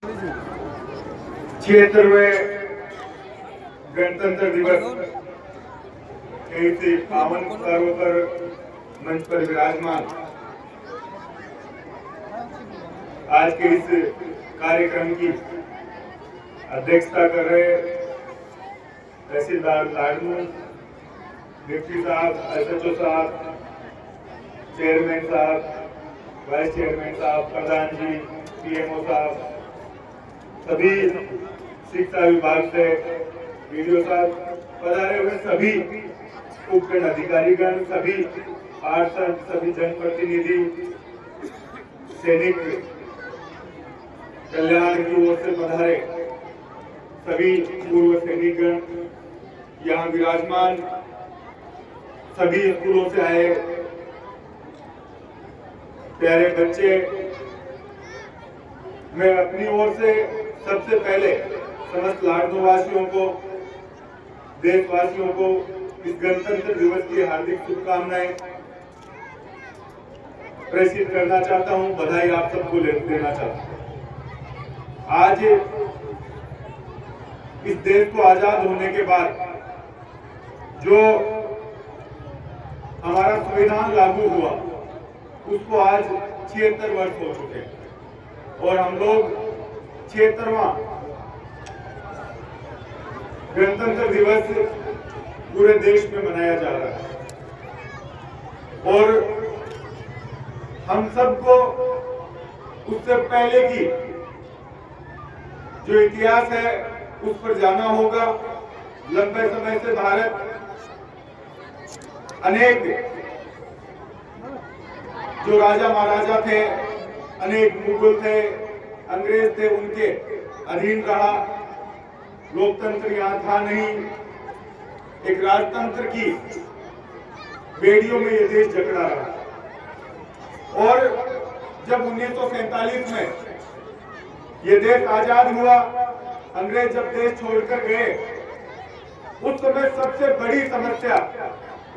76वें गणतंत्र दिवस के इस पावन पर्व पर मंच पर विराजमान आज के इस कार्यक्रम की अध्यक्षता कर रहे तहसीलदार लाडनू, डिप्टी साहब, SHO साहब, चेयरमैन साहब, वाइस चेयरमैन साहब, प्रधान जी, PMO साहब, सभी शिक्षा विभाग से वीडियो साहब, पधारे हुए सभी उपखंड अधिकारीगण, सभी पार्षद, सभी जनप्रतिनिधि, सैनिक कल्याण की ओर से पधारे सभी पूर्व सैनिकगण, यहाँ विराजमान सभी स्कूलों से आए प्यारे बच्चे, मैं अपनी ओर से सबसे पहले समस्त लाडनू वासियों को, देशवासियों को इस गणतंत्र दिवस की हार्दिक शुभकामनाएं प्रेषित करना चाहता हूं, बधाई आप सबको देना चाहता हूं। आज इस देश को आजाद होने के बाद जो हमारा संविधान लागू हुआ उसको आज 76 वर्ष हो चुके हैं और हम लोग 76वां गणतंत्र दिवस पूरे देश में मनाया जा रहा है और हम सबको उससे पहले की जो इतिहास है उस पर जाना होगा। लंबे समय से भारत अनेक जो राजा महाराजा थे, अनेक मुगल थे, अंग्रेज थे, उनके अधीन रहा। लोकतंत्र यहाँ था नहीं, एक राजतंत्र की बेड़ियों में ये देश जकड़ा रहा और जब 1947 में ये देश आजाद हुआ, अंग्रेज जब देश छोड़कर गए, उस समय सबसे बड़ी समस्या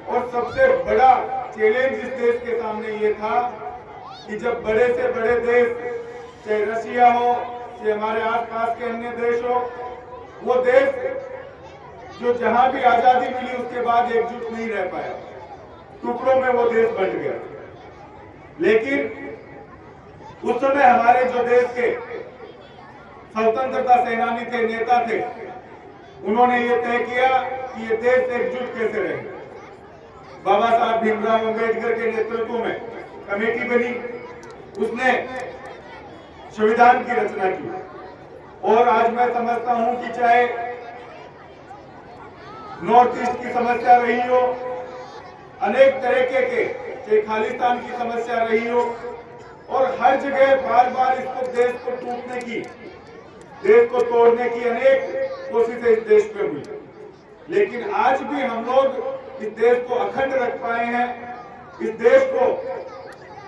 और सबसे बड़ा चैलेंज इस देश के सामने ये था कि जब बड़े से बड़े देश, चाहे रशिया हो, चाहे हमारे आसपास के अन्य देश हो, वो देश जो जहां भी आजादी मिली उसके बाद एकजुट नहीं रह पाया, टुकड़ों में वो देश बंट गया। लेकिन उस समय हमारे जो देश के स्वतंत्रता सेनानी थे, नेता थे, उन्होंने ये तय किया कि ये देश एकजुट कैसे रहे। बाबा साहब भीमराव अंबेडकर के नेतृत्व में कमेटी बनी, उसने संविधान की रचना की और आज मैं समझता हूं कि चाहे नॉर्थ ईस्ट की समस्या रही हो, अनेक तरीके के, चाहे खालिस्तान की समस्या रही हो, और हर जगह बार बार इसको देश को टूटने की, देश को तोड़ने की अनेक कोशिशें इस देश में हुई, लेकिन आज भी हम लोग इस देश को अखंड रख पाए हैं। इस देश को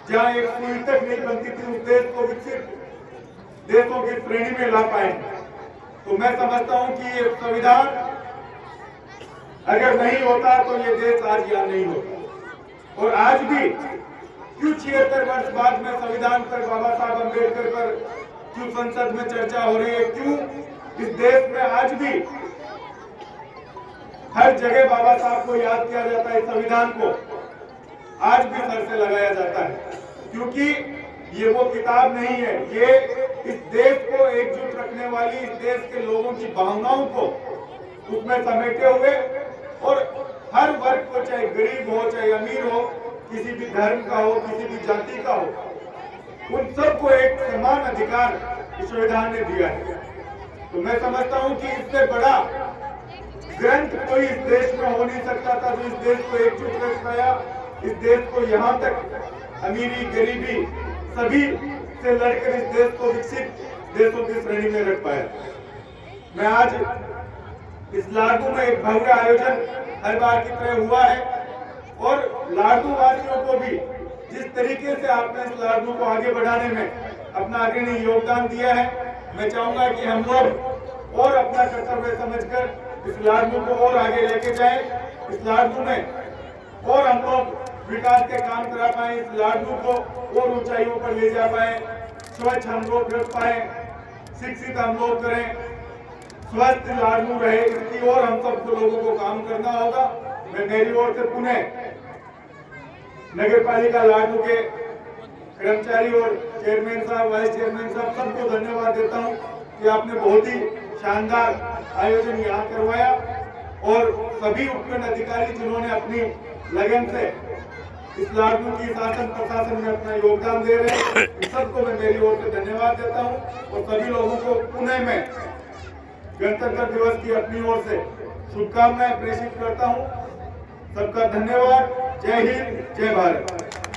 जहां एक सुई तक नहीं बनती थी, उस देश को विकसित देशों की श्रेणी में ला पाए। तो मैं समझता हूं कि ये संविधान अगर नहीं होता तो ये देश आज यहाँ नहीं होता। और आज भी क्यों 76 वर्ष बाद में संविधान पर, बाबा साहब अम्बेडकर पर क्यों संसद में चर्चा हो रही है, क्यों इस देश में आज भी हर जगह बाबा साहब को याद किया जाता है, संविधान को आज भी सर से लगाया जाता है, क्योंकि ये वो किताब नहीं है, ये इस देश को एकजुट रखने वाली, इस देश के लोगों की भावनाओं को उसमें समेटे हुए और हर वर्ग को, चाहे गरीब हो, चाहे अमीर हो, किसी भी धर्म का हो, किसी भी जाति का हो, उन सबको एक समान अधिकार इस संविधान ने दिया है। तो मैं समझता हूं कि इससे बड़ा ग्रंथ कोई इस देश में हो नहीं सकता था जो इस देश को एकजुट रख पाया, इस देश को यहाँ तक अमीरी गरीबी सभी से लड़कर इस देश को विकसित देशों की श्रेणी में रख पाया। मैं आज इस लाडनू में एक भव्य आयोजन हर बार की तरह हुआ है और लाडनू वासियों को भी जिस तरीके से आपने इस लाडनू को आगे बढ़ाने में अपना अग्रणी योगदान दिया है, मैं चाहूंगा कि हम लोग और अपना कर्तव्य समझकर इस लाडनू को और आगे लेके जाएं, इस लाडनू में और हम लोग विकास के काम करा पाए, इस लाडनू को और ऊंचाइयों पर ले जा पाए, स्वच्छ हम लोग रख पाए, शिक्षित हम लोग करें, स्वस्थ लाडनू रहे, इसकी ओर हम सबको लोगों को काम करना होगा। मैं मेरी ओर से पुनः नगर पालिका लाडनू के कर्मचारी और चेयरमैन साहब, वाइस चेयरमैन साहब सबको धन्यवाद देता हूं कि आपने बहुत ही शानदार आयोजन यहाँ करवाया और सभी उपखंड अधिकारी जिन्होंने अपनी लगन से इस लाडनू की शासन प्रशासन में अपना योगदान दे रहे हैं, इन सबको मैं मेरी ओर से धन्यवाद देता हूं और सभी लोगों को पुनः मैं गणतंत्र दिवस की अपनी ओर से शुभकामनाएं प्रेषित करता हूं। सबका धन्यवाद। जय हिंद, जय भारत।